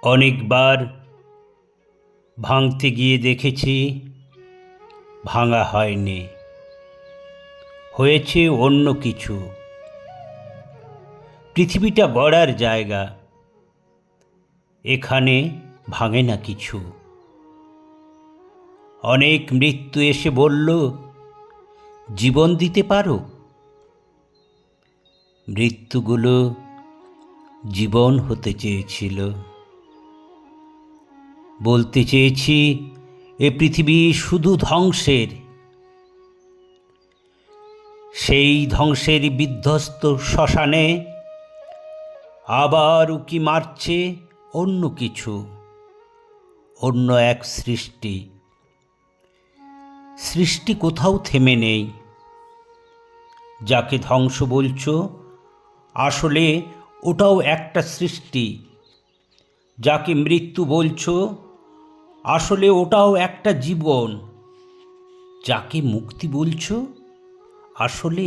অনেকবার ভাঙতে গিয়ে দেখেছি ভাঙা হয়নি, হয়েছে অন্য কিছু। পৃথিবীটা গড়ার জায়গা, এখানে ভাঙে না কিছু। অনেক মৃত্যু এসে বলল, জীবন দিতে পারো? মৃত্যুগুলো জীবন হতে চেয়েছিল। বলতে চেয়েছি এ পৃথিবী শুধু ধ্বংসের, সেই ধ্বংসের বিধ্বস্ত শ্মশানে আবার উকি মারছে অন্য কিছু, অন্য এক সৃষ্টি। সৃষ্টি কোথাও থেমে নেই। যাকে ধ্বংস বলছো আসলে ওটাও একটা সৃষ্টি। যাকে মৃত্যু বলছো আসলে ওটাও একটা জীবন। যাকে মুক্তি বলছো আসলে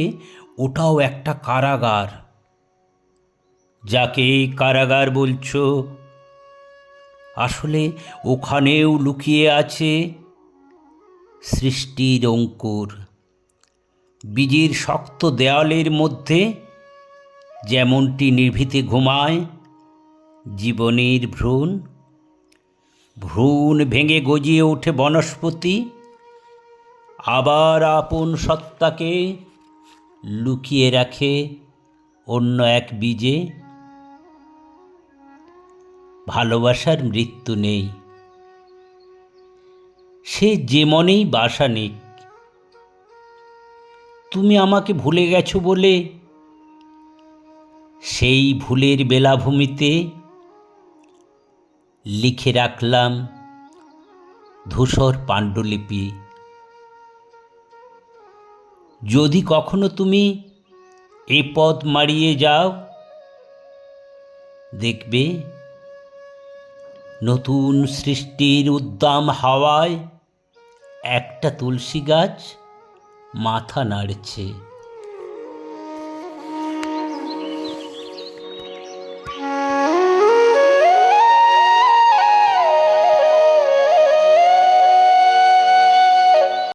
ওটাও একটা কারাগার। যাকে কারাগার বলছো আসলে ওখানেও লুকিয়ে আছে সৃষ্টির অঙ্কুর। বীজের শক্ত দেয়ালের মধ্যে যেমনটি নিভৃতে ঘুমায় জীবনের ভ্রূণ, ভ্রূণ ভেঙে গজিয়ে ওঠে বনস্পতি, আবার আপন সত্তাকে লুকিয়ে রাখে অন্য এক বীজে। ভালোবাসার মৃত্যু নেই, সে যে মনেই বাসা নিক। তুমি আমাকে ভুলে গেছো বলে সেই ভুলের বেলাভূমিতে লিখে রাখলাম ধূসর পাণ্ডুলিপি। যদি কখনো তুমি এ পথ মাড়িয়ে যাও, দেখবে নতুন সৃষ্টির উদ্দাম হাওয়ায় একটা তুলসী গাছ মাথা নাড়ছে।